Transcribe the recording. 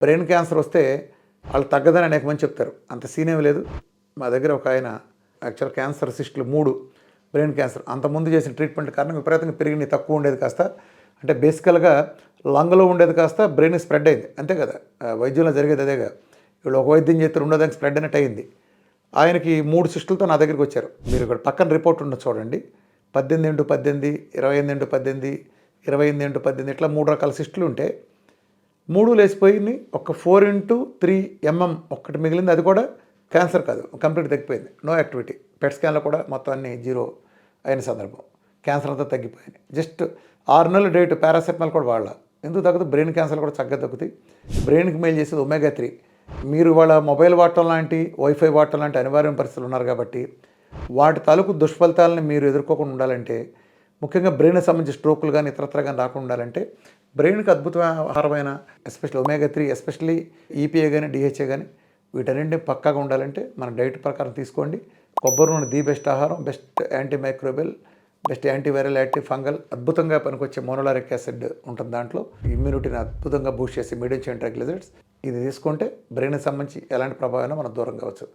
Brain cancer వస్తే వాళ్ళు తగ్గదని అనేక మంది చెప్తారు. అంత సీన్ ఏమి లేదు. మా దగ్గర ఒక ఆయన యాక్చువల్ క్యాన్సర్ సిస్టులు 3 బ్రెయిన్ క్యాన్సర్. అంతకుముందు చేసిన ట్రీట్మెంట్ కారణంగా విపరీతంగా పెరిగినాయి. తక్కువ ఉండేది కాస్త అంటే బేసికల్‌గా లంగ్‌లో ఉండేది కాస్త బ్రెయిన్‌కి స్ప్రెడ్ అయింది. అంతే కదా! వైద్యంలో జరిగేది అదేగా. వీళ్ళు ఒక వైద్యం చేస్తే రెండో దానికి స్ప్రెడ్ అయినట్టు అయింది. ఆయనకి 3 సిస్టులతో నా దగ్గరికి వచ్చారు. మీరు ఇక్కడ పక్కన రిపోర్ట్ ఉన్నది చూడండి. 18x18, 28x18, 28x18 ఇట్లా 3 రకాల సిస్టులు ఉంటే 3 లేచిపోయినాయి. ఒక 4x3 mm ఒక్కటి మిగిలింది. అది కూడా క్యాన్సర్ కాదు. కంప్లీట్ తగ్గిపోయింది. No activity. పెట్ స్కాన్‌లో కూడా మొత్తం అన్నీ 0 అయిన సందర్భం. క్యాన్సర్ అంతా తగ్గిపోయింది. జస్ట్ 6 నెలల డేట్ పారాసెటమాల్ కూడా వాడలా. ఎందుకు తగ్గదు? బ్రెయిన్ క్యాన్సర్ కూడా చక్కగా తగ్గుతాయి. బ్రెయిన్‌కి మేలు చేసేది ఒమేగా 3. మీరు ఇవాళ మొబైల్ వాడటం లాంటి, వైఫై వాడటం లాంటి అనివార్య పరిస్థితులు ఉన్నారు కాబట్టి వాటి తాలూకు దుష్ఫలితాలను మీరు ఎదుర్కోకుండా ఉండాలంటే, ముఖ్యంగా బ్రెయిన్‌కి సంబంధించి స్ట్రోకులు కానీ ఇతరత్రా కానీ రాకుండా ఉండాలంటే బ్రెయిన్‌కి అద్భుతమైన ఆహారమైన ఎస్పెషల్లీ ఒమేగా 3, ఎస్పెషల్లీ ఈపీఏ కానీ, డీహెచ్ఏ కానీ వీటన్నింటినీ పక్కాగా ఉండాలంటే మన డైట్ ప్రకారం తీసుకోండి. కొబ్బరి నూనె ది బెస్ట్ ఆహారం, best anti microbial, best antiviral, anti fungal, అద్భుతంగా పనికొచ్చే మోనోలారిక్ యాసిడ్ ఉంటుంది దాంట్లో. ఇమ్యూనిటీని అద్భుతంగా బూస్ట్ చేసే మీడియం చైన్ ట్రైగ్లిజరైడ్స్ ఇది తీసుకుంటే బ్రెయిన్‌కి సంబంధించి ఎలాంటి ప్రభావమైనా మనం దూరం కావచ్చు.